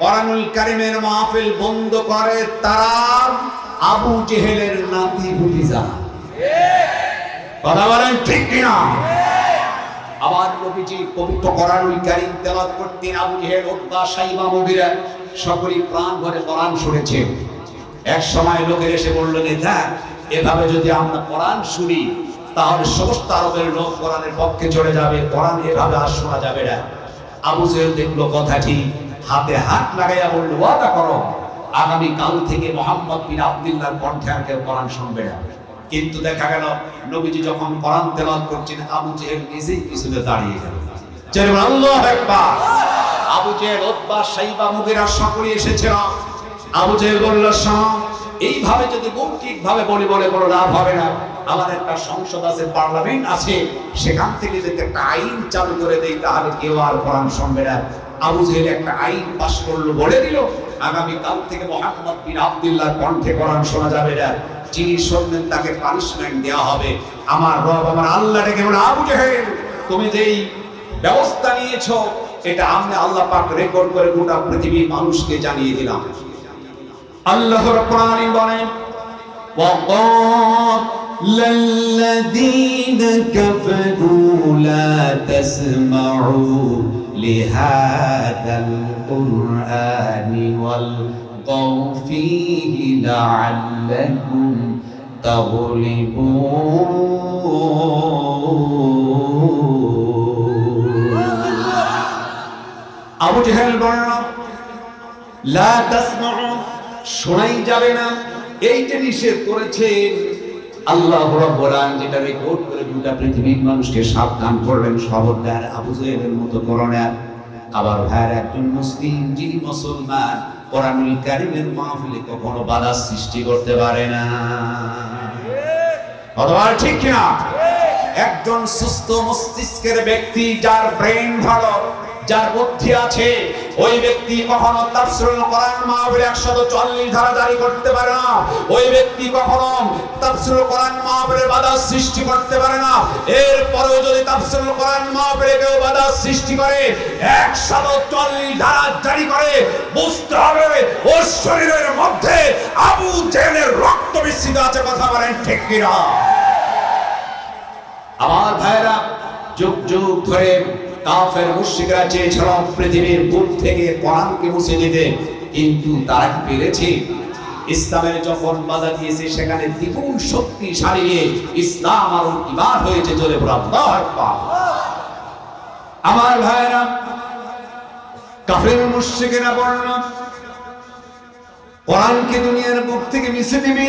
কোরআনুল কারীমের মাহফিল বন্ধ করে তারা আবু জেহেলের নাতি ভতিজা। কথা বলেন ঠিক কিনা? আবার নবীজি পবিত্র কোরআনুল কারীম তেলাওয়াত করতেন, আবু জেহেল, উতবা, শাইবা, মুগীরা সকলেই প্রাণ ভরে কোরআন শুনেছে। এক সময় লোকের এসে বলল, নেতা এভাবে যদি আমরা কোরআন শুনি তাহলে সমস্ত আরবের লোক কোরআনের পক্ষে চলে যাবে, কোরআন এভাবে আর শোনা যাবে না। আবু জেহেল দেখলো কথা ঠিক, হাতে হাত লাগাইয়া বলল, ওয়াদা করো আগামী কাল থেকে মুহাম্মদ বিন আব্দুল্লাহর কণ্ঠে আর কেউ কোরআন শুনবে না। কিন্তু দেখা গেল নবীজি যখন কোরআন তেলাওয়াত করছেন আবু জেহেল নিজেই পিছনে দাঁড়িয়ে গেল। আল্লাহু আকবার। আবু জেহেল, উতবা, শাইবা, মুগীরা সকলে এসেছিল। আবু জেহেল বলল, শোনো এইভাবে যদি মৌখিক ভাবে বলে কোনো লাভ হবে না। আমার একটা সংসদ আছে, পার্লামেন্ট আছে, সেখান থেকে যদি একটা আইন চালু করে দেই তাহলে কেউ আর কোরআন শুনবে না। আবু জেহেল একটা আইন পাস করলো, বলে দিল আগামী কাল থেকে মুহাম্মদ বিন আব্দুল্লাহর কণ্ঠে কোরআন শোনা যাবে না, যিনি শুনবেন তাকে পানিশমেন্ট দেওয়া হবে। আমার রব আমার আল্লাহ ডেকে বলে, আবু জেহেল তুমি যেই ব্যবস্থা নিয়েছো এটা আমি আল্লাহ পাক রেকর্ড করে গোটা পৃথিবীর মানুষকে জানিয়ে দিলাম। আল্লাহ রাব্বুল আলামিন বলেন, وَقَالَ الَّذِينَ كَفَرُوا لَا تَسْمَعُوا لِهَذَا الْقُرْآنِ وَالْغَوْا فِيهِ لَعَلَّكُمْ تَغْلِبُونَ। আবু জেহেল বলল, লা তাসমাউ, শোনাই যাবে না, এইটা নিষেধ করেছেন আল্লাহ রাব্বুল আলামিন, যেটা রেকর্ড করে গোটা পৃথিবীর মানুষকে সাবধান করলেন, খবরদার আবু জেহেলের মতো করো না। আবার ভাইয়ের, একজন মুসলিম যিনি মুসলমান কোরআনুল কারীমের মাহফিলে কখনো বাধা সৃষ্টি করতে পারে না। অথবা ঠিক কিনা? একজন সুস্থ মস্তিষ্কের ব্যক্তি, যার ব্রেন ভালো, যার বুদ্ধি আছে, ওই ব্যক্তি কখনো তাফসীরুল কোরআন মাহফিলে 140 ধারা জারি করতে পারে না। ওই ব্যক্তি কখনো তাফসীরুল কোরআন মাহফিলে বাধা সৃষ্টি করতে পারে না। এরপরেও যদি তাফসীরুল কোরআন মাহফিলে কেউ বাধা সৃষ্টি করে, 140 ধারা জারি করে, বুঝতে হবে ওর শরীরের মধ্যে আবু জেহেলের রক্ত মিশ্রিত আছে। কথা বলেন ঠিক কিনা? আমার ভাইরা, যুগ যুগ ধরে কাফের মুশরিকরা চেয়েছিল পৃথিবীর বুক থেকে কোরআনকে মুছে দিতে, কিন্তু তারা কি পেরেছে? ইসলামের যখন বাধা দিয়েছে সেখানে দ্বিগুণ শক্তিশালী ইসলাম আর ঈমান হয়েছে। জোরে বলো আল্লাহু আকবার। আমার ভাইরা, কাফের মুশরিকরা বলল কোরআনকে দুনিয়ার বুক থেকে মুছে দিবে।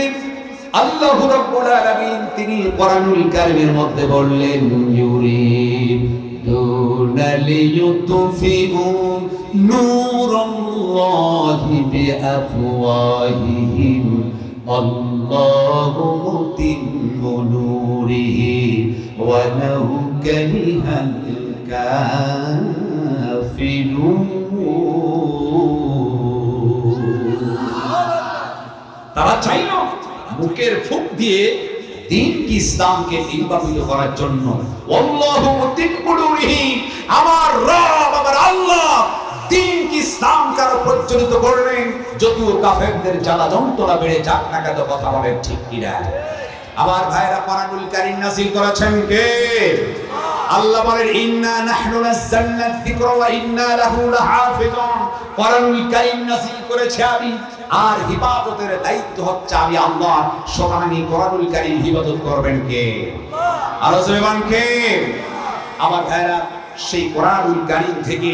আল্লাহ রাব্বুল আলামিন তিনি কোরআনুল কারীমের মধ্যে বললেন, ليطفئوا نور الله بأفواههم الله متم نوره ولو كره الكافرون। তারা চাইল মুখের ফুঁক দিয়ে দিন কি ইসলামকে নির্বাপিত করার জন্য। আল্লাহু মুতিম্মু নূরিহি, আমার রব আমার আল্লাহ দিন কি ইসলামকে আরো প্রজ্বলিত করলেন, যদিও কাফেরদের জ্বালা যন্ত্রণা বেড়ে যাক না কেন। কথা বলেন ঠিক কিনা? আমার ভাইরা, কোরআনুল কারীম নাযিল করেছেন কে? আল্লাহ বলেন, ইন্না নাহনু নাযালনা যিকরা ওয়া ইন্না লাহু লাহাফিজুন। কোরআনুল কারীম নাযিল করেছে আমি, আর ইবাদতের দায়িত্ব হচ্ছে আমি আল্লাহ। সুতরাং কোরআনুল কারীম ইবাদত করবেন কে? আরো জবান কে? আমার ভাইরা, সেই কোরআনুল কারীম থেকে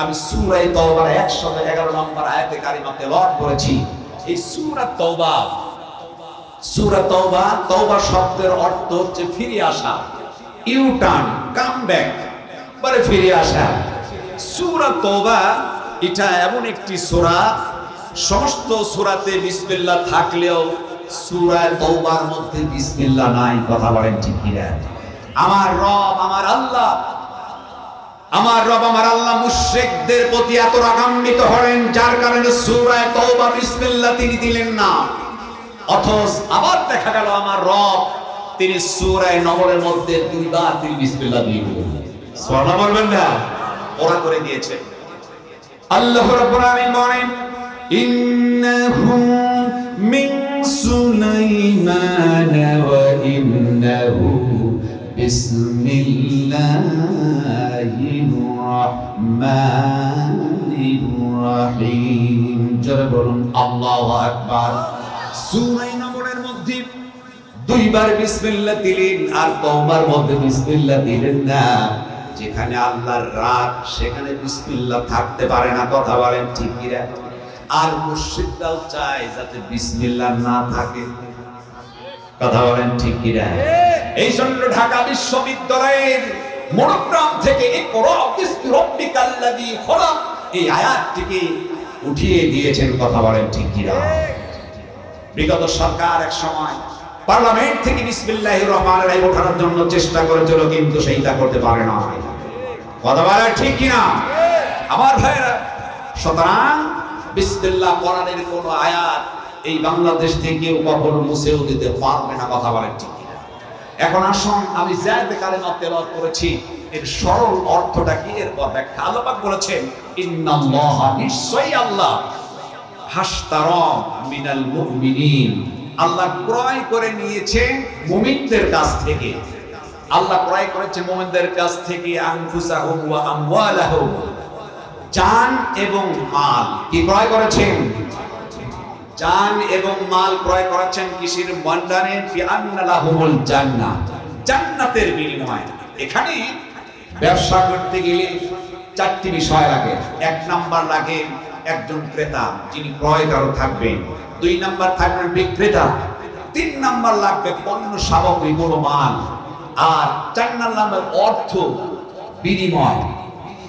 আমি সূরা তাওবার 111 নম্বর আয়াতে কারিমা তেলাওয়াত করেছি। এই সূরা তাওবা, তাওবা শব্দের অর্থ হচ্ছে ফিরে আসা, ইউ টার্ন, কাম ব্যাক, মানে ফিরে আসা। সূরা তাওবা এটা এমন একটি সূরা, সমস্ত সূরাতে বিসমিল্লাহ থাকলেও সূরা তাওবার মধ্যে বিসমিল্লাহ নাই। কথা বলেন ঠিক কিনা? আমার রব আমার আল্লাহ, আমার রব আমার আল্লাহ মুশরিকদের প্রতি এত রাগান্বিত হলেন, যার কারণে সূরা তাওবা বিসমিল্লাহ তিনি দিলেন না। অথচ আবার দেখা গেল আমার রব তিনি সূরা নমলের মধ্যে দুইবার তিনি বিসমিল্লাহ দিয়ে দিলেন। সুবহানাল্লাহ বলবেন না? ওরা করে দিয়েছে। আল্লাহ রাব্বুল আলামিন বলেন, ইন্নাহু মিন সুলাইমান ওয়া ইন্নাহু বিসমিল্লাহির রাহমানির রাহিম। জোরে বলুন আল্লাহু আকবার। সূরা নম্বরের মধ্যে দুইবার বিসমিল্লাহ দিলেন আর তওবার মধ্যে বিসমিল্লাহ দিলেন না। যেখানে আল্লাহর রাগ সেখানে বিসমিল্লাহ থাকতে পারে না, কথা বলেন ঠিক কি না? আর মুশরিকরাও চায় যাতে বিসমিল্লাহ না থাকে, কথা বলেন ঠিক কি না? এই জন্য ঢাকা বিশ্ববিদ্যালয়ের মনোগ্রাম থেকে ইকরা বিসমি রাব্বিকাল্লাযী খলাক এই আয়াতটিকে উঠিয়ে দিয়েছেন, কথা বলেন ঠিক কি না? বিগত সরকার এক সময় পার্লামেন্ট থেকে বিসমিল্লাহির রহমানির রহিম ওঠানোর জন্য চেষ্টা করেছিল, কিন্তু সেইটা করতে পারে না, কথা বলেন ঠিক কি না? আমার ভাইরা, সুতরাং বিসমিল্লাহ কোরআনের কোন আয়াত এই বাংলাদেশ থেকে কেউ কখনো মুছেও দিতে পারবে না, কথা বলেন ঠিক কি না? এখন আসুন আমি জায়েদ কালেমা তেলাওয়াত করেছি, এর সরল অর্থটা কি, এরপর ব্যাখ্যা। আল্লাহ পাক বলেছেন ইন্নাল্লাহা, নিশ্চয়ই আল্লাহ, হাশতারা মিনাল মুমিনিন, আল্লাহ ক্রয় করে নিয়েছেন মুমিনদের কাছ থেকে। আল্লাহ ক্রয় করেছে মুমিনদের কাছ থেকে আনফুসাহুম ওয়া আমওয়ালাহুম, জান এবং মাল। কি ক্রয় করেছেন? জান এবং মাল ক্রয় করেছেন কিসের বন্দানে? বিআন্না লাহুমুল জান্নাহ, জান্নাতের বিনিময়ে। এখানে ব্যবসা করতে গেলে চারটি বিষয় লাগে। এক নাম্বার লাগে একজন ক্রেতা যিনি ক্রয়কারক থাকবেন, দুই নাম্বার থাকবেন বিক্রেতা, তিন নাম্বার লাগবে পণ্য সামগ্রী কোনো মাল, আর চার নাম্বার অর্থ বিনিময়।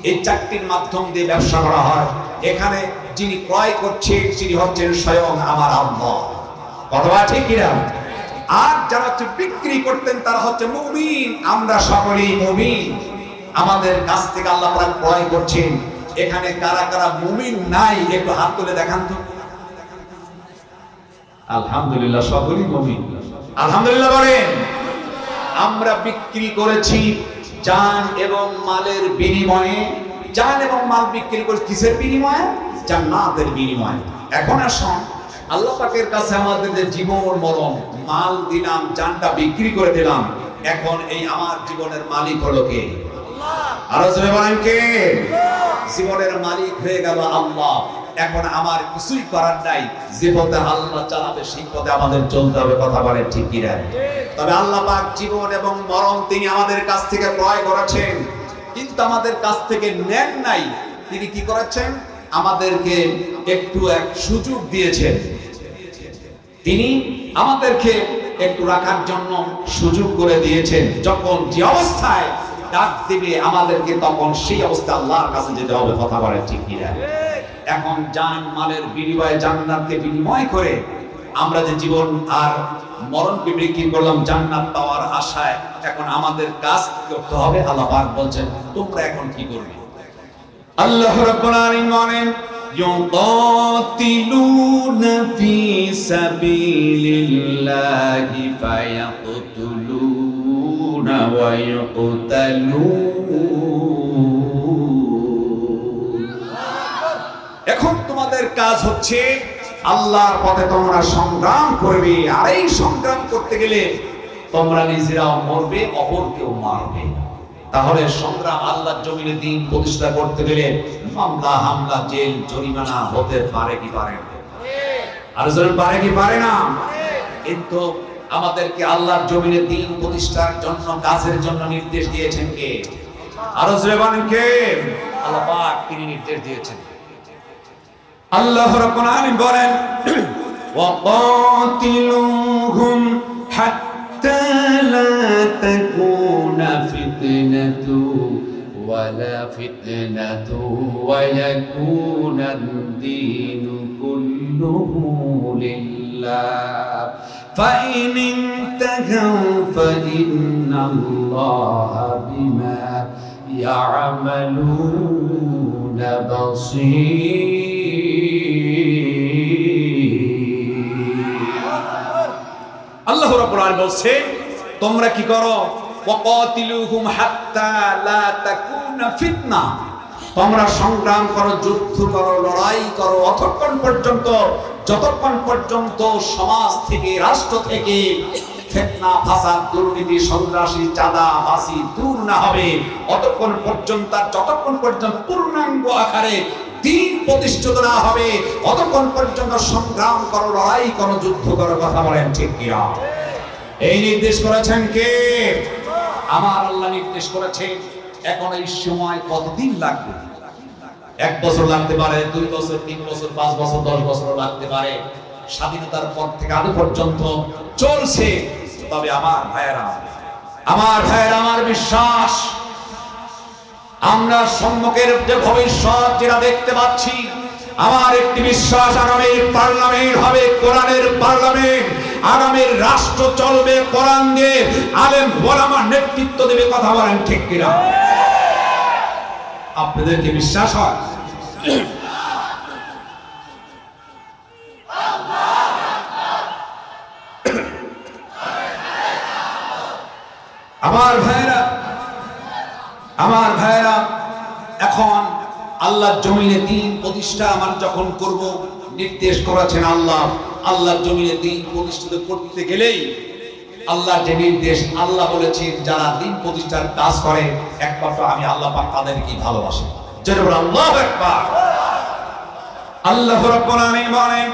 এই চারটির মাধ্যম দিয়ে ব্যবসা করা হয়। এখানে যিনি ক্রয় করছেন তিনি হচ্ছেন স্বয়ং আমার আল্লাহ, কথা ঠিক কিনা? আর যারা হচ্ছে বিক্রি করতেন তারা হচ্ছে মুমিন, আমরা সকলেই মুমিন। আমাদের কাছ থেকে আল্লাহ পাক ক্রয় করছেন। এখানে কারা কারা মুমিন নাই একটু হাত তুলে দেখান তো। আলহামদুলিল্লাহ, সকলেই মুমিন, আলহামদুলিল্লাহ বলেন। আমরা বিক্রি করেছি জান এবং মালের বিনিময়ে। জান এবং মাল বিক্রি করেছি কিসের বিনিময়ে? জান্নাতের বিনিময়ে। এখন আসুন আল্লাহ পাকের কাছে আমাদের যে জীবন মরণ, মাল দিলাম, জানটা বিক্রি করে দিলাম, এখন এই আমার জীবনের মালিক হলো কে? আরো জোরে বলেন কে? জীবনের মালিক হয়ে গেল আল্লাহ। এখন আমার কিছুই করার নাই, যে পথে আল্লাহ চালাবে সেই পথে আমাদের চলতে হবে, কথা বলেন ঠিক কি না? তবে আল্লাহ পাক জীবন এবং মরণ তিনি আমাদের কাছ থেকে ক্রয় করেছেন, কিন্তু আমাদের কাছ থেকে নেন নাই। তিনি কি করেছেন? আমাদেরকে একটু এক সুযোগ দিয়েছেন। তিনি আমাদেরকে একটু রাখার জন্য সুযোগ করে দিয়েছেন। যখন যে অবস্থায় ডাক দিবে আমাদেরকে, তখন সেই অবস্থা আল্লাহর কাছে যেতে হবে, কথা বলেন ঠিক কি না? এখন জান মালের বিনিময়ে, জান্নাতকে বিনিময় করে আমরা যে জীবন আর মরণকে বিক্রি করলাম জান্নাত পাওয়ার আশায়, এখন আমাদের কাজ করতে হবে। আল্লাহ পাক বলছেন তোমরা এখন কি করবে? আল্লাহ রাব্বুল আলামিন বলেন ইউকাতিলুনা ফি সাবিলিল্লাহি ফায়াকতুলুনা ওয়া ইউকতালুন। এখন তোমাদের কাজ হচ্ছে আল্লাহর পথে তোমরা সংগ্রাম করবে, আর এই সংগ্রাম করতে গেলে তোমরা নিজেরাও মরবে, অপরকেও মারবে। তাহলে সংগ্রাম আল্লাহর জমিনে দিন প্রতিষ্ঠা করতে গেলে মামলা, হামলা, জেল, জরিমানা হতে পারে কি পারে না? আর জোরে পারে কি পারে না? কিন্তু আমাদেরকে আল্লাহর জমিনে দিন প্রতিষ্ঠার জন্য, কাজের জন্য নির্দেশ দিয়েছেন কে? আর জোরে বলেন কে? আল্লাহ পাক তিনি নির্দেশ দিয়েছেন। আল্লাহ রাব্বুল আলামিন বলেন ওয়াকাতিলুহুম হাত্তা লা তাকুনা ফিতনাতু ওয়ালা ফিতনাতু ওয়া ইয়াকুনাদ-দীনু কুল্লুহু লিল্লাহ ফাইন ইনতাহাউ ফাইন্নাল্লাহা বিমা ইয়া'মালুনা বাসীর। আল্লাহ রাব্বুল আলামিন বলছেন তোমরা কি করো? ওয়াকাতিলুহুম হাত্তা লা তাকুনা ফিতনা, তোমরা সংগ্রাম করো, যুদ্ধ করো, লড়াই করো যতক্ষণ পর্যন্ত সমাজ থেকে, রাষ্ট্র থেকে ফিতনা, ফাসাদ, দুর্নীতি, সন্ত্রাসী, চাঁদাবাজি দূর না হবে, যতক্ষণ পর্যন্ত পূর্ণাঙ্গ আকারে দ্বীন প্রতিষ্ঠিত না হবে, ততক্ষণ পর্যন্ত সংগ্রাম করো, লড়াই করো, যুদ্ধ করো। কথা বলেন ঠিক কিনা? এই নির্দেশ করেছেন কে? আমার আল্লাহ নির্দেশ করেছেন। এখন এই সময় কতদিন লাগবে? 1 বছর লাগতে পারে, 2 বছর, 3 বছর, 5 বছর, 10 বছর লাগতে পারে। স্বাধীনতার পর থেকে আজ পর্যন্ত চলছে। তবে আমার ভাইয়েরা, আমার বিশ্বাস, আমরা সম্মুখের যে ভবিষ্যৎ যেটা দেখতে পাচ্ছি, আমার একটি বিশ্বাস, আগামীর পার্লামেন্ট হবে কোরআনের পার্লামেন্ট। আগামীর রাষ্ট্র চলবে কোরআন দিয়ে, আলেম ওলামা নেতৃত্ব দেবে। কথা বলেন ঠিক কিনা? আপনাদের কি বিশ্বাস হয়? আমার ভাইরা, এখন আল্লাহর জমিনে দ্বীন প্রতিষ্ঠা আমার যখন করব, নির্দেশ করেছেন আল্লাহর জমিনে দ্বীন প্রতিষ্ঠিত করতে গেলেই আল্লাহর যে নির্দেশ, আল্লাহ বলেছেন যারা দ্বীন প্রতিষ্ঠার কাজ করে একমাত্র আমি আল্লাহ পাক তাদেরকেই ভালোবাসি। যেটা বলে আল্লাহু আকবার। আল্লাহ রাব্বুল আলামিন বলেন,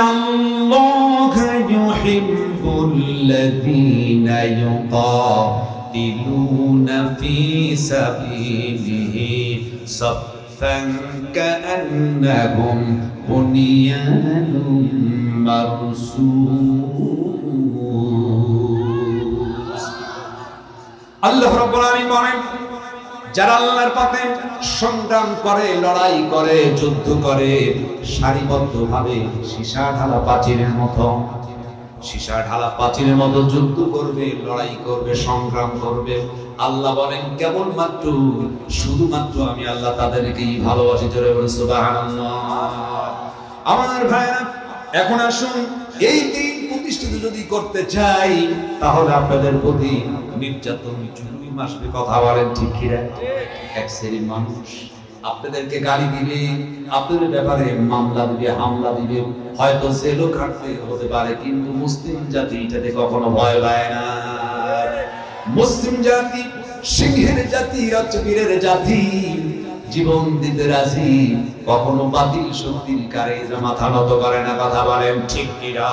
ইন্নাল্লাহা ইউহিব্বুল্লাযীনা ইউকাতিলুনা ফী সাবিলিহি সাফফান কাআন্নাহুম বুনিয়ানুম মারসুস। আল্লাহ রাব্বুল আলামিন বলেন, যারা আল্লাহর পথে সংগ্রাম করে, লড়াই করে, যুদ্ধ করে, সারিবদ্ধভাবে সীসা ঢালা পাঁচিলের মতো যুদ্ধ করবে, লড়াই করবে, সংগ্রাম করবে, আল্লাহ বলেন কেবলমাত্র, শুধুমাত্র আমি আল্লাহ তাদেরকেই ভালোবাসি। জোরে বলে সুবহানাল্লাহ। আমার ভাইরা, এখন আসুন, এই দিন প্রতিষ্ঠিত যদি করতে চাই, তাহলে আপনাদের প্রতি নির্যাতন, জুলুম আসবে। কথা বলেন ঠিক কিনা? এক শ্রেণীর মানুষ আপনাদেরকে গালি দিবে, আপনাদের ব্যাপারে মামলা দিবে, হামলা দিবে, হয়তো জেলও কাটতে হতে পারে, কিন্তু মুসলিম জাতি এটাতে কখনো ভয় পায় না। মুসলিম জাতি সিংহের জাতি, রাজবীরের জাতি, জীবন দিতে রাজি, কখনো বাতিল শক্তির কারে মাথা নত করে না। কথা বলেন ঠিক কিনা?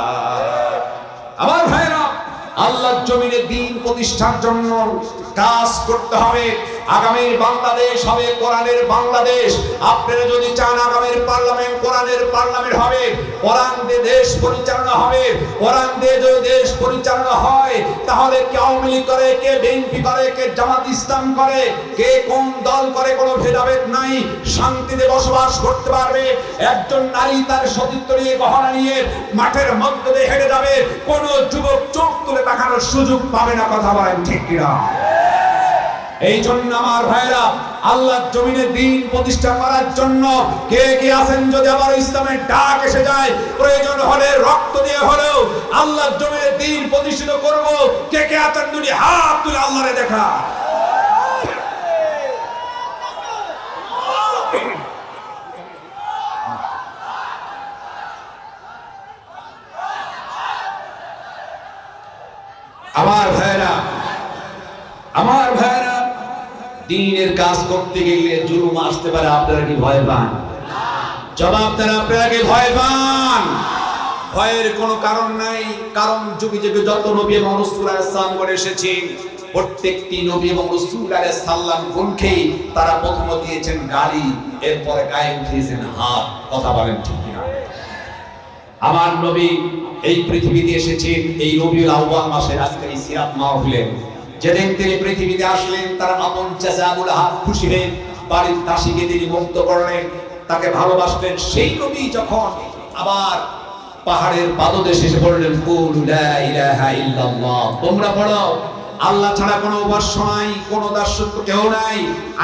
আমার ভাইরা, আল্লাহর জমিনে দ্বীন প্রতিষ্ঠার জন্য কাজ করতে হবে। আগামীর বাংলাদেশ হবে কোরআনের বাংলাদেশ। আপনারা যদি চান আগামীর পার্লামেন্ট কোরআনের পার্লামেন্ট হবে, কোরআন দিয়ে দেশ পরিচালনা হবে, কোরআন দিয়ে যদি দেশ পরিচালনা হয়, তাহলে কে আওয়ামী লীগ করে, কে বিএনপি করে, কে জামাত ইসলাম করে, কে কোন দল করে, কোনো ভেদাভেদ নাই, শান্তিতে বসবাস করতে পারবে। একজন নারী তার সতীত্ব নিয়ে, গহনা নিয়ে মাঠের মধ্যে দিয়ে হেঁটে যাবে, কোন যুবক চোখ তুলে তাকানোর সুযোগ পাবে না। কথা বলেন ঠিক কিনা? এই জন্য আমার ভাইরা, আল্লাহর জমিনে দ্বীন প্রতিষ্ঠা করার জন্য কে কে আছেন? যদি আবার ইসলামের ডাক এসে যায়, প্রয়োজন হলে রক্ত দিয়ে হলেও আল্লাহর জমিনে দ্বীন প্রতিষ্ঠিত করব, কে কে আছেন? দুটি হাত তুলে আল্লাহরে দেখা। আমার ভাইরা, দ্বীনের কাজ করতে গেলে জুলুম আসতে পারে। আপনারা কি ভয় পান? জবাব দেন, আপনারা কি ভয় পান? ভয়ের কোনো কারণ নাই। কারণ যুগে যুগে যত নবী এবং রাসূল আলাইহিস সালাম করে এসেছেন, প্রত্যেকটি নবী এবং রাসূল আলাইহিস সালাম গুণকে তারা প্রথমে দিয়েছেন গালি, এরপরে গায়ে উঠিয়েছেন হাত। কথা বলেন ঠিক কিনা? আমার নবী এই পৃথিবীতে এসেছেন এই রবিউল আউয়াল মাসের আজকে এই সিরাত মাহফিলে। যেদিন তিনি পৃথিবীতে আসলেন, তার আপন চাচা আবু লাহাব খুশি হয়ে বাড়ির দাসীকে তিনি মুক্ত করলেন, তাকে ভালোবাসলেন। সেই নবী যখন আবার পাহাড়ের পাদদেশে এসে বললেন, কুলু লা ইলাহা ইল্লাল্লাহ, তোমরা পড়ো আল্লাহ ছাড়া কোনো উপাস্য নাই, কোনো দাসত্ব কেউ নাই,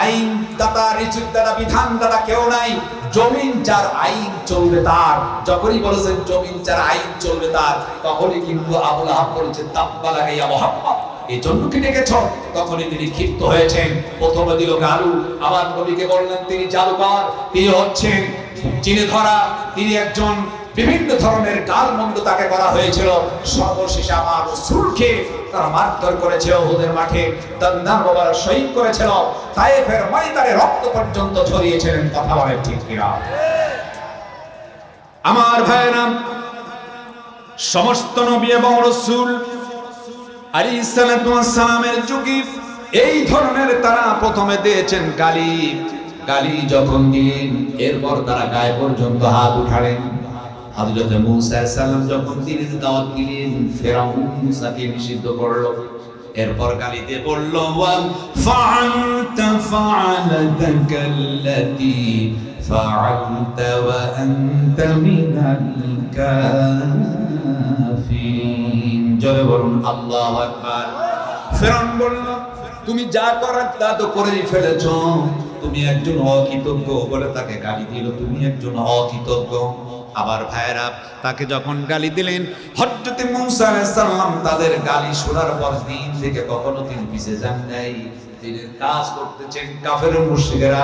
আইন দাতা, রিজিক দাতা, বিধান দাতা কেউ নাই, জমিন যার আইন চলবে তার। যখনই বলেছেন জমিন যার আইন চলবে তার, তখনই কিন্তু আবু লাহাব বলেছে তাব্বা লাকা ইয়া মুহাম্মদ, এই জন্য কি ডেকেছ? তখনই তিনি ক্ষিপ্ত হয়েছেন, প্রথমে দিল গালু। আবার নবীকে বললেন তিনি জাদুকর, তিনি হচ্ছেন চিনে ধরা, তিনি একজন বিভিন্ন ধরনের গালমন্দ তাকে করা হয়েছিল। সর্বশেষে আমার রাসূলকে তারা মারধর করেছিল, উহুদের মাঠে দন্দান মোবারক শহীদ করেছিল, তায়েফের ময়দানে রক্ত পর্যন্ত ছড়িয়েছিলেন। কথা বলেন ঠিক কিনা? আমার ভাইরা, সমস্ত নবী এবং রাসূল আলাইহিস সালাতু ওয়াস সালামের যুগে এই ধরনের তারা প্রথমে দিয়েছেন গালি। গালি যখন দিলেন, এরপর তারা গায়ে পর্যন্ত হাত উঠালেন। হযরত মূসা আলাইহিস সালাম যখন দ্বীনের দাওয়াত দিলেন, ফেরাউন মূসাকে নিষিদ্ধ করলো। এরপর গালি দিয়ে বলল, ওয়া ফাআলতা ফাআলাতাকাল্লাতী ফাআলতা ওয়া আনতা মিনাল কাফিরিন। জোরে বলুন আল্লাহু আকবার। ফেরাউন বলল, তুমি যা করার তা তো করেই ফেলেছো, তুমি একজন অকৃতজ্ঞ বলে তাকে গালি দিল, তুমি একজন অকৃতজ্ঞ। আবার ভাইরা, তাকে যখন গালি দিলেন, হযরত মূসা আলাইহিস সালাম তাদের গালি শোনার পর দিন থেকে কখনো তিনি পিছে যান নাই, দিনের কাজ করতেছেন। কাফের মুশরিকেরা,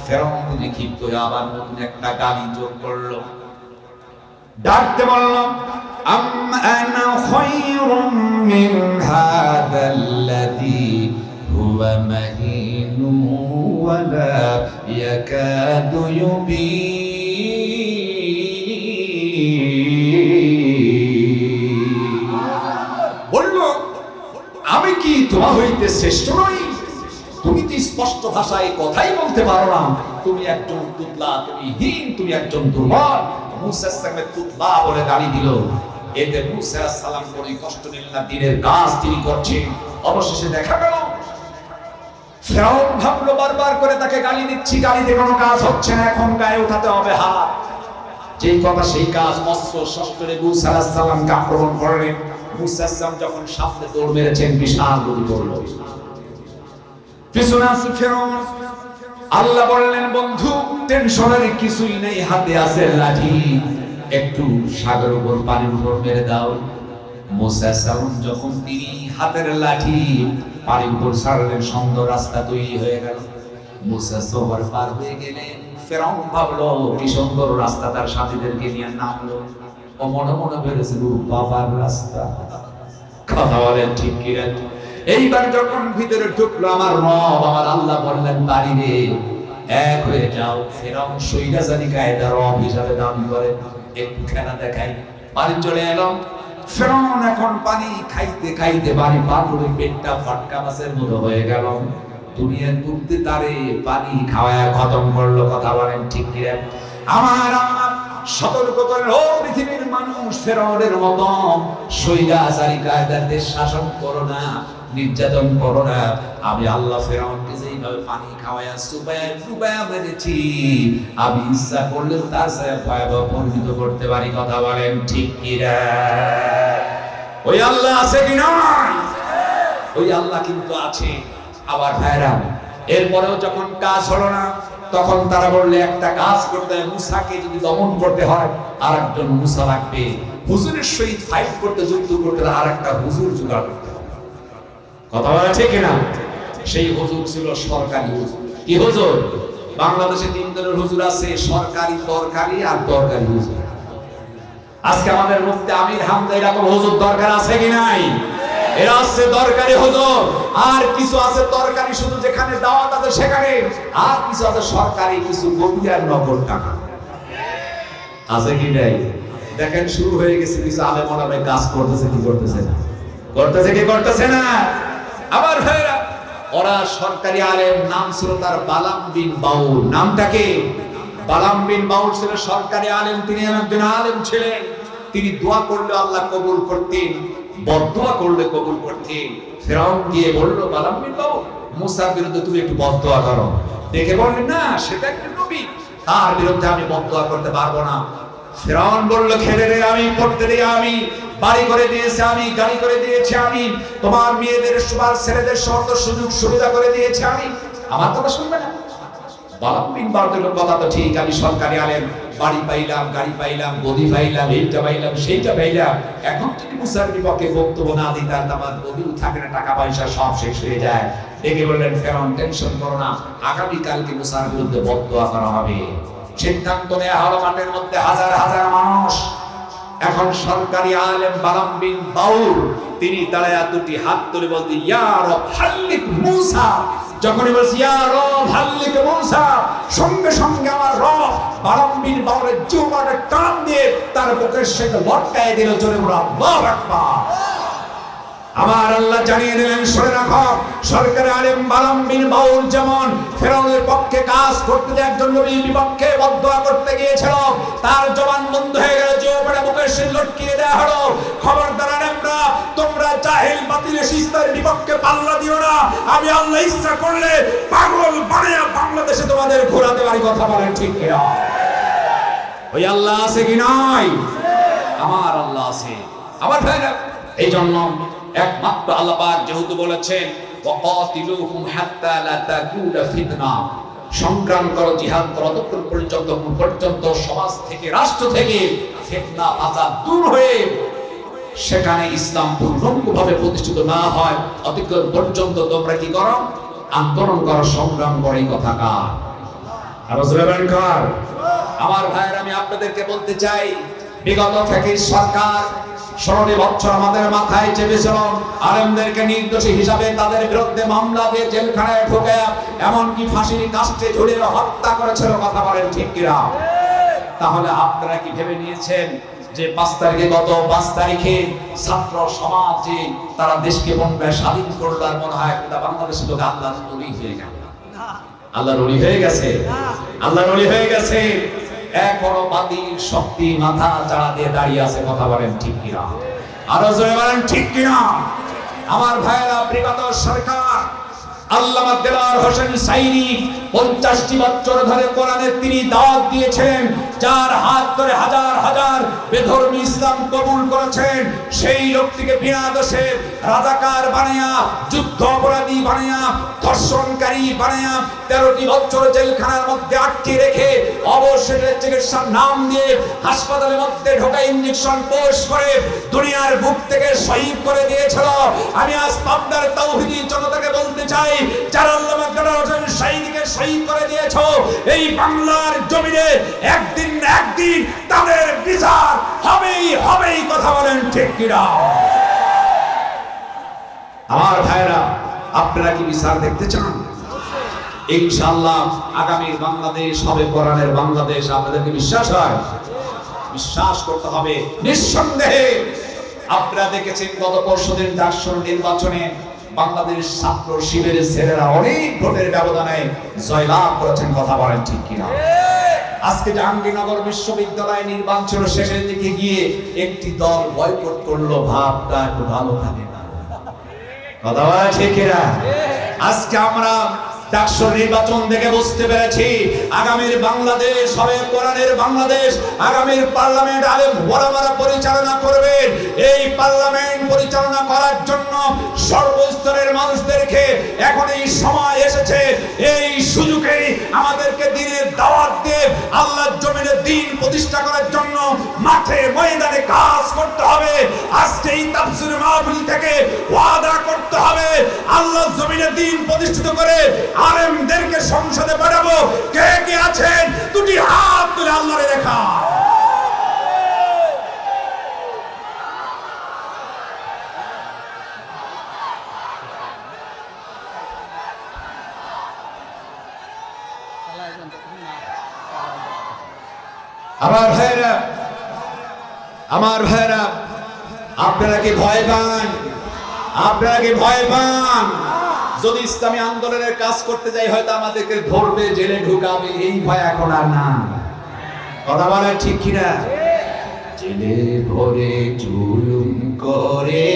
ফেরাউন তিনি ক্ষিপ্ত হয়ে আবার নতুন একটা গালি যোগ করলো। ডাকতে বলল, আম আনা খায়রুম মিন হাযাল্লাযী হুয়া মাহিনু ওয়া লা ইয়াকাদু ইউবিন। বলল, আমি কি তোমার হইতে শ্রেষ্ঠ নই? তুমি তো স্পষ্ট ভাষায় কথাই বলতে পারো না, তুমি একজন তুতলা, তুমি হীন, তুমি একজন দুর্বল। মূসা আলাইহিস সালামের তুতলা বলে গালি দিল। এতে মূসা আলাইহিস সালাম কোনো কষ্ট নিলেন না, দিনের কাজ তিনি করছেন। অবশেষে দেখা গেল ফেরাউন ভাবলো বারবার করে তাকে গালি দিচ্ছি, গালিতে কোনো কাজ হচ্ছে না, এখন গায়ে উঠাতে হবে হাত। যেই কথা সেই কাজ, অস্ত্র শস্ত্রে মূসা আলাইহিস সালামকে আক্রমণ করলেন। মূসা আলাইহিস সালাম যখন সামনে দৌড় মেরেছেন, বিশাল গতি করল, পিছনে আছে ফেরাউন। আল্লাহ বললেন, বন্ধু টেনশনের কিছুই নেই, হাতে আছে লাঠি, একটু সাগর উপর পানির উপর মেরে দাও। মূসা আলাইহিস সালাম যখন তিনি হাতের লাঠি পানির উপর ছাড়লেন, সুন্দর রাস্তা তৈরি হয়ে গেল। মূসা সওয়ার পার হয়ে গেলেন। ফেরাউন ভাবলো কি সুন্দর রাস্তা, তার সাথীদেরকে নিয়ে নামলো। ও মনে মনে ভেবেছিল বাবার রাস্তা। কথা বলেন ঠিক কি? এইবার যখন ভিতরে ঢুকলো, আমার রব আমার আল্লাহ বললেন, বাড়ি রে এক হয়ে যাও। ফেরাউন সৈরাজারি কায়দা রব হিসাবে দাবি করে, একটু খেলা দেখাই। বাড়ি চলে এলাম। ফেরাউন এখন পানি খাইতে খাইতে বাড়ি পার করে পেটটা ফটকা মাছের মতো হয়ে গেল। দুনিয়ার বুদ্ধি তারে পানি খাওয়ায় খতম করলো। কথা বলেন ঠিক কি? আমার সতর্ক করেন, ও পৃথিবীর মানুষ, ফেরাউনের মতো সৈরাজারি কায়দার দেশ শাসন করো না, নির্যাতন করো না। আমি আল্লাহ ফেরাউনকে যেইভাবে পানি খাওয়ায়া সুবায়া ডুবায়া মেরেছি, আমি ইচ্ছা করলে তার সাথে ভয়াবহ পরিণত করতে পারি। কথা বলেন ঠিক কি? ওই আল্লাহ আছে কি না? ওই আল্লাহ কিন্তু আছে। আবার ভাইরা, এরপরেও যখন কাজ হলো না, তখন তারা বললে একটা কাজ করতে হবে, মূসাকে যদি দমন করতে হয় আর একজন মূসা লাগবে, হুজুরের সহিত ফাইট করতে, যুদ্ধ করতে আর একটা হুজুর জোগাড় করতে হবে। কথা বলা ঠিক না? সেই হুজুর ছিল সরকারি হুজুর। কি হুজুর? বাংলাদেশে তিন ধরনের হুজুর আছে, সরকারি, তরকারি আর দরকারি হুজুর। আজকে আমাদের মুফতি আমির হামজা এরকম হুজুর দরকার আছে কি নাই? এরা আছে দরকারি হুজুর। আর কিছু আছে তরকারি, শুধু যেখানে দাওয়াত আছে সেখানে। আর কিছু আছে সরকারি, কিছু গম্ভীর নগদ টাকা আছে কি নাই? দেখেন শুরু হয়ে গেছে, কিছু আলেম ওলামায়ে কাজ করতেছে কি করতেছে না, করতেছে কি করতেছে না। আবার ভাইরা, ওরা সরকারি আলেম, নাম ছিল তার বালাম বিন বাউল। নামটাকে বালাম বিন বাউল ছিল সরকারি আলেম। তিনি একজন আলেম ছিলেন। তিনি দোয়া করলে আল্লাহ কবুল করতেন, বদদোয়া করলে কবুল করতেন। ফেরাউন গিয়ে বলল, বালাম বিন বাউল, মূসার বিরুদ্ধে তুমি একটু বদদোয়া করো। দেখে বললেন, না সেটা একটা নবী, তার বিরুদ্ধে আমি বদদোয়া করতে পারবো না। ফেরাউন বলল, খেলে রে, আমি পড়তে দিই, আমি বাড়ি করে দিয়েছি, আমি গাড়ি করে দিয়েছি, আমি তোমার মেয়েদের সবার ছেলেদের সমস্ত সুযোগ সুবিধা করে দিয়েছি, আমি আমার কথা শুনবে না? বালাম্বিন বাউলের কথা তো ঠিক, আমি সরকারি আলেম, বাড়ি পাইলাম, গাড়ি পাইলাম, গদি পাইলাম, এইটা পাইলাম, সেইটা পাইলাম। এখন যদি মুসার বিপক্ষে বক্তব্য না দিই, তার আমার গদিও থাকে না, টাকা পয়সা সব শেষ হয়ে যায়। ডেকে বললেন, ফেরাউন টেনশন করো না, আগামীকালকে মুসার বিরুদ্ধে বদদোয়া করা হবে। সিদ্ধান্ত নেওয়া হলো, মাঠের মধ্যে হাজার হাজার মানুষ। এখন সরকারি আলেম বালাম বিন বাউল তিনি দাঁড়ায়া দুটি হাত তুলে বলতে, ইয়া রব হাল্লিক মূসা। যখনই বলছি ইয়া রব হাল্লিক মূসা, সঙ্গে সঙ্গে আমার রব বালাম বিন বাউলের জিহ্বাটা টান দিয়ে তার বুকের সাথে লটকায় দিল। জোরে বলো আল্লাহু আকবার। আমার আল্লাহ জানিয়ে দিলেন, শুনে রাখো, সরকারি আলেম বালাম বিন বাউল যেমন ফেরাউনের পক্ষে কাজ করতে যে একজন নবীর বিপক্ষে বদদোয়া করতে গিয়েছিল, তার জবান বন্ধ হয়ে গেল, জিহ্বাটা বুকের সাথে লটকিয়ে দেওয়া হলো। খবরদার আলেমরা, তোমরা জাহেল বাতিল শিস্তার বিপক্ষে পাল্লা দিও না। আমি আল্লাহ ইচ্ছা করলে পাগল বানায়া বাংলাদেশে তোমাদের ঘোরাতে পারি। কথা বলেন ঠিক কিনা? ওই আল্লাহ আছে কি নাই? আমার আল্লাহ আছে। আমার ভাইরা, এই জন্য একমাত্র আল্লাহ পাক যেহেতু বলেছেন ওয়াকাতিলুহুম হাত্তা লা তাকুনা ফিতনা, সংগ্রাম করো, জিহাদ করো ততক্ষণ পর্যন্ত সমাজ থেকে, রাষ্ট্র থেকে ফিতনা ফাসাদ দূর হয়ে সেখানে ইসলাম পূর্ণভাবে প্রতিষ্ঠিত না হয়, অতক্ষণ পর্যন্ত তোমরা কি করো? আন্দোলন করো, সংগ্রাম করো। এই কথা কার? আর কার? আমার ভাইয়েরা, আমি আপনাদেরকে বলতে চাই, বিগত ফ্যাসিস্ট সরকার 16 বছর আমাদের মাথায় চেপেছিল। আলেমদেরকে নির্দোষী হিসাবে তাদের বিরুদ্ধে মামলা দিয়ে জেলখানায় ঢুকে এমনকি ফাঁসির কাস্টে ঝুলিয়ে হত্যা করেছিল। কথা বলেন ঠিক কিনা? তাহলে আপনারা কি ভেবে নিয়েছেন যে 5 তারিখে, গত 5 তারিখে ছাত্র সমাজ যে তারা দেশকে বন্ধে স্বাধীন করলো, আর মনে হয় গোটা বাংলাদেশের লোক আল্লাহর ওলি হয়ে গেল? আল্লাহর ওলি হয়ে গেছে? আল্লাহর ওলি হয়ে গেছে? এক বড় বাতিল শক্তি মাথা চাড়া দিয়ে দাঁড়িয়ে আছে। কথা বলেন ঠিক কিনা? আরো জোরে বলেন ঠিক কিনা? আমার ভাইয়েরা, বিগত সরকার আল্লামা দেলোয়ার হোসেন সাইনি 50টি বছর ধরে কোরআনের তিনি দাওয়াত দিয়েছেন, যার হাত ধরে হাজার হাজার বেধর্মী ইসলাম কবুল করেছেন। সেই লোকটিকে বিনা দোষে রাজাকার বানায়া, যুদ্ধ অপরাধী বানায়া, ধর্ষণকারী বানায়া 13টি বছর জেলখানার মধ্যে আটকে রেখে অবশেষে চিকিৎসার নাম দিয়ে হাসপাতালের মধ্যে ঢোকা ইঞ্জেকশন পোষ করে দুনিয়ার বুক থেকে শহীদ করে দিয়েছিল। আমি আজ পাবনার তাওহীদি জনতাকে বলতে চাই, যারা আল্লামা দেলোয়ার হোসেন সাইনিকে শহীদ করে দিয়েছো, এই বাংলার জমিনে একদিন না একদিন তাদের বিচার হবেই হবেই। কথা বলেন ঠিক কিনা? আমার ভাইরা, আপনারা কি বিচার দেখতে চান? ইনশাআল্লাহ আগামী বাংলাদেশ হবে কোরআনের বাংলাদেশ। আপনাদেরকে বিশ্বাস হয়? বিশ্বাস করতে হবে নিঃসন্দেহে। আপনারা দেখেছেন গত পরশুদিন ডাকসুর নির্বাচনে বাংলাদেশ ছাত্র শিবিরের ছেলেরা অনেক ভোটের ব্যবধানে জয়লাভ করেছেন। কথা বলেন ঠিক কিনা? আজকে জাহাঙ্গীরনগর বিশ্ববিদ্যালয় নির্বাচন শেষের দিকে গিয়ে একটি দল বয়কট করলো, ভাবটা একটু ভালো থাকে না। কথা বলেন ঠিক কিনা? আজকে আমরা ডাকসুর নির্বাচন দেখে বুঝতে পেরেছি আগামীর বাংলাদেশ হবে কোরআনের বাংলাদেশ। আগামীর পার্লামেন্ট আলেম ওলামারা পরিচালনা করবেন। এই পার্লামেন্ট পরিচালনা করার জন্য সর্বস্তরের মানুষদেরকে এখন এই সময় এসেছে, এই সুযোগে আমাদেরকে দ্বীনের দাওয়াত দিয়ে আল্লাহর জমিনে দ্বীন প্রতিষ্ঠা করার জন্য মাঠে ময়দানে কাজ করতে হবে। আজকে এই তাফসীর মাহফিল থেকে ওয়াদা করতে হবে, আল্লাহর জমিনে দ্বীন প্রতিষ্ঠিত করে আলেমদেরকে সংসদে পাঠাবো। কে কে আছেন দুটি হাত তুলে আল্লাহরে দেখা। আমার ভাইরা, আমার ভাইরা, আপনারা কি ভয় পান? আপনারা কি ভয় পান? যদি ইসলামী আন্দোলনের কাজ করতে যাই হয়তো আমাদেরকে ধরবে, জেলে ঢুকাবে, এই ভয় এখন আর না। কথা বলে ঠিক কিনা? জেলে ভরে জুলুম করে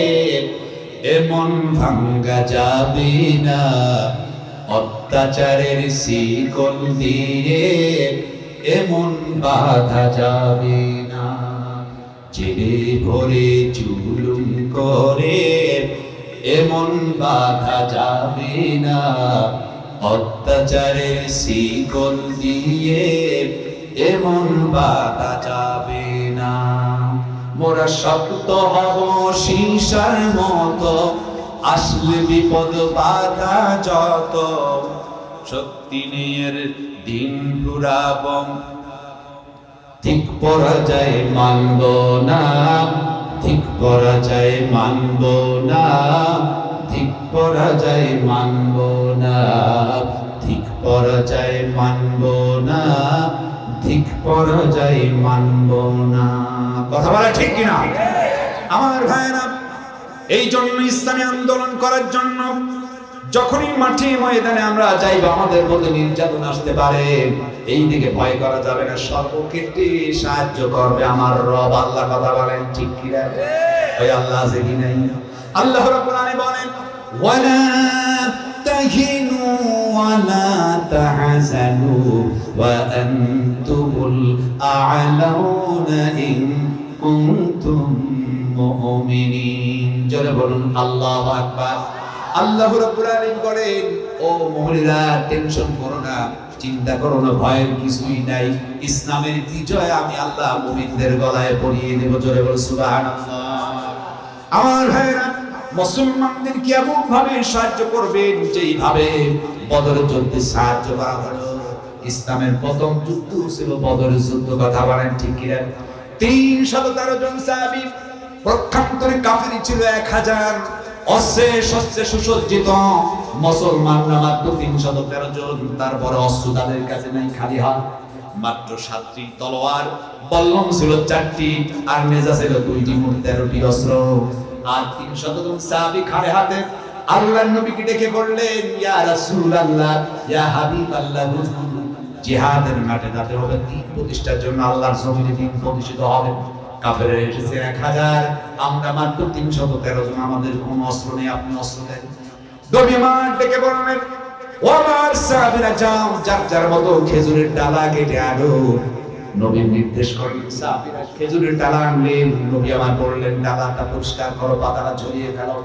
এমন ভাঙ্গা যাবে না, অত্যাচারের শিকল দিয়ে এমন বাধা যাবে না। জেলে ভরে জুলুম করে এমন বাধা যাবে না, অত্যাচারের শিকল দিয়ে এমন বাধা যাবে না। মোরা শক্ত হব সীসার মতো, আসলে বিপদ বাধা যত, শক্তি নিয়ের দিন ঘুরাব, ঠিক পরাজয় মানব না, ঠিক পরাজয় মানব না, ঠিক পরাজয় মানব না, ঠিক পরাজয় মানব না, ঠিক পরাজয় মানব না। কথা বলা ঠিক কিনা? আমার ভাইরা, এই জন্য ইসলামী আন্দোলন করার জন্য যখনই মাঠে ময়দানে আমরা যাইব, আমাদের মধ্যে নির্যাতন আসতে পারে, এই দিকে ভয় করা যাবে না। সর্বক্ষেত্রে সাহায্য করবে আমার রব আল্লাহ। কথা বলেন ঠিক কিনা? ওই আল্লাহ আছে কি নাই? আল্লাহ রাব্বুল আলামিন বলেন, ওয়ালা তাহিনু ওয়ালা তাহজানু ওয়া আনতুমুল আ'লাউনা ইন কুনতুম মুমিনিন। জোরে বলুন আল্লাহু আকবার। আল্লাহ রাব্বুল আলামিন বলেন, ও মুমিনরা, টেনশন করো না, চিন্তা করো না, ভয়ের কিছুই নাই। ইসলামের বিজয় আমি আল্লাহ মুমিনদের গলায় পরিয়ে দেব। জোরে বল সুবহানাল্লাহ। আমার ভাইরা, মুসলমানদেরকে এমন ভাবে সাহায্য করবেন যেইভাবে বদরের যুদ্ধে সাহায্য করা হলো। ইসলামের প্রথম যুদ্ধ ছিল বদরের যুদ্ধ। কথা বলেন ঠিক কিনা? 313 জন সাহাবী, প্রক্ষান্তরে কাফির ছিল 1000, অস্ত্রে শস্ত্রে সুসজ্জিত। মুসলমানরা মাত্র 313 জন। তারপরে অস্ত্র তাদের কাছে নাই, খালি হাত। মাত্র 7টি তলোয়ার, বল্লম ছিল 4টি, আর নেজা ছিল 2টি, মোট 13টি অস্ত্র। আর 300 জন সাহাবী খালি হাতে আল্লাহর নবীকে ডেকে বললেন, ইয়া রাসূলুল্লাহ, ইয়া হাবিবাল্লাহ, জিহাদের মাঠে যেতে হবে, দ্বীন প্রতিষ্ঠার জন্য আল্লাহর জমিনে দ্বীন প্রতিষ্ঠিত হবে। কাফেররা এসেছে 1000, আমরা মাত্র 313 জন, আমাদের কোনো অস্ত্র নেই, আপনি অস্ত্র দেন। নবী আমার ডেকে বললেন, ও আমার সাহাবীরা, যাও, যার যার মতো খেজুরের ডালা কেটে আনো। নবী নির্দেশ করলেন, সাহাবীরা খেজুরের ডালা আনলেন। নবী আমার বললেন, ডালাটা পরিষ্কার করো, পাতাটা ঝরিয়ে ফেলো।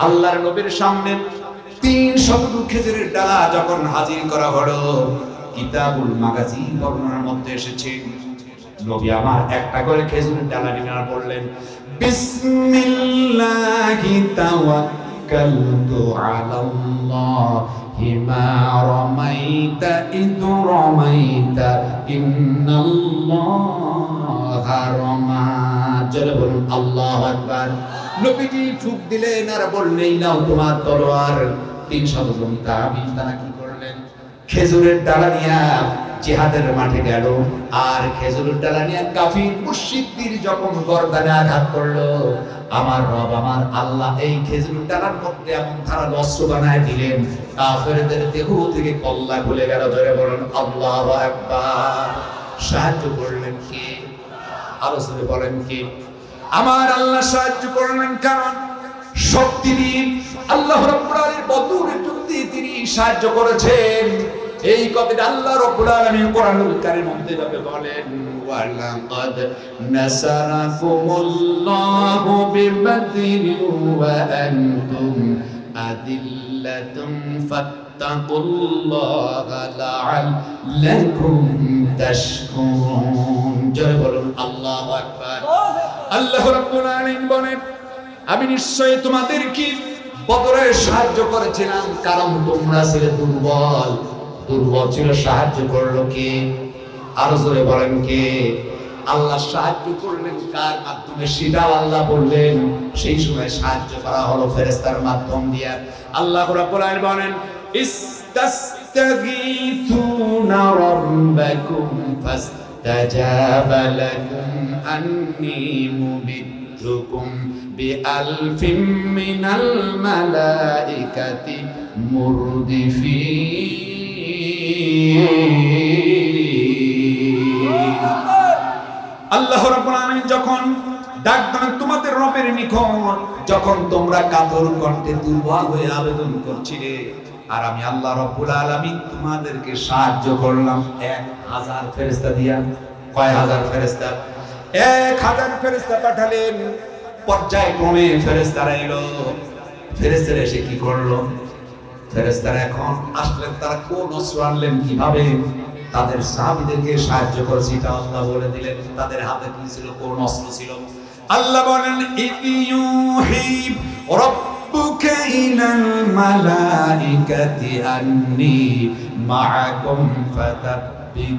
আল্লাহর নবীর সামনে 300 খেজুরের ডালা যখন হাজির করা হলো, কিতাবুল মাগাজিন বর্ণনার মধ্যে এসেছে, নবী আমার একটা করে খেজুরের ডালা নিয়ে বললেন, বিসমিল্লাহি তাওয়াক্কালতু আলাল্লাহি মা রামাইতা ইয রামাইতা ইন্নাল্লাহা রামা। জোরে বলুন আল্লাহু আকবার। নবীজি ফুঁক দিলেন আর বললেন, নাও তোমার তলোয়ার। 300 জন সাহাবী তারা কি করলেন? খেজুরের ডালা নিয়ে জিহাদের মাঠে গেল। আর খেজুরের ডালা নিয়ে কাফির মুশরিকদের যখন গর্দানে আঘাত করলো, আমার রব আমার আল্লাহ এই খেজুরের ডালার মধ্যে এমন ধারালো অস্ত্র বানায় দিলেন, কাফেরদের দেহ থেকে কল্লা খুলে গেল। ধরে বলেন আল্লাহু আকবার। সাহায্য করলেন কে? আরো জোরে বলেন কে? আমার আল্লাহ সাহায্য করলেন। কারণ শক্তি দিয়ে আল্লাহ রাব্বুল আলামিন বদরের যুদ্ধে তিনি সাহায্য করেছেন। এই কথাটা আল্লাহ রাব্বুল আলামিন কোরআনুল কারীমের মধ্যে ভাবে বলেন, ওয়ালাকাদ নাসারাকুমুল্লাহু বিবাদরিন ওয়া আনতুম আদিল্লাতুম ফাত্তাকুল্লাহা লাআল্লাকুম তাশকুরুন। জোরে বলুন আল্লাহু আকবার। আল্লাহ রাব্বুল আলামিন বলেন, আমি নিশ্চয়ই তোমাদেরকে বদরে সাহায্য করেছিলাম, কারণ তোমরা ছিলে দুর্বল। দুর্বল ছিল, সাহায্য করলো কে? আরো জোরে বলেন কে? আল্লাহ সাহায্য করলেন কার মাধ্যমে? সেটাও আল্লাহ বললেন। সেই সময় সাহায্য করা হলো ফেরেশতার মাধ্যম দিয়ে। আল্লাহ রাব্বুল আলামিন বলেন, ইস্তাগীথুনা রাব্বাকুম ফাস্তাজাবা লাকুম আন্নী মুমিদ্দুকুম বিআলফিম মিনাল মালাইকাতি মুরদিফিন। আল্লাহ রাব্বুল আলামিন যখন ডাক দেন তোমাদের রবের নিকট, যখন তোমরা কাতর কণ্ঠে দুর্বল হয়ে আবেদন করছিলে, আর আমি আল্লাহ রাব্বুল আলামিন তোমাদেরকে সাহায্য করলাম 1000 ফেরেশতা দিয়া। কয় হাজার ফেরেশতা? 1000 ফেরেশতা পাঠালেন। পর্যায়ক্রমে ফেরেশতারা এলো। ফেরেশতারা এসে কি করলো? ফেরেশতারা এখন আসলেন, তারা কোন অস্ত্র আনলেন, কিভাবে তাদের সাহাবীদেরকে সাহায্য করেছে এটা আল্লাহ বলে দিলেন। তাদের হাতে কি ছিল, কোন অস্ত্র ছিল? আল্লাহ বলেন ইউহি রাব্বুকা ইলাল মালাইকাতি আন্নী মাআকুম ফাতাবিতুল্লাযী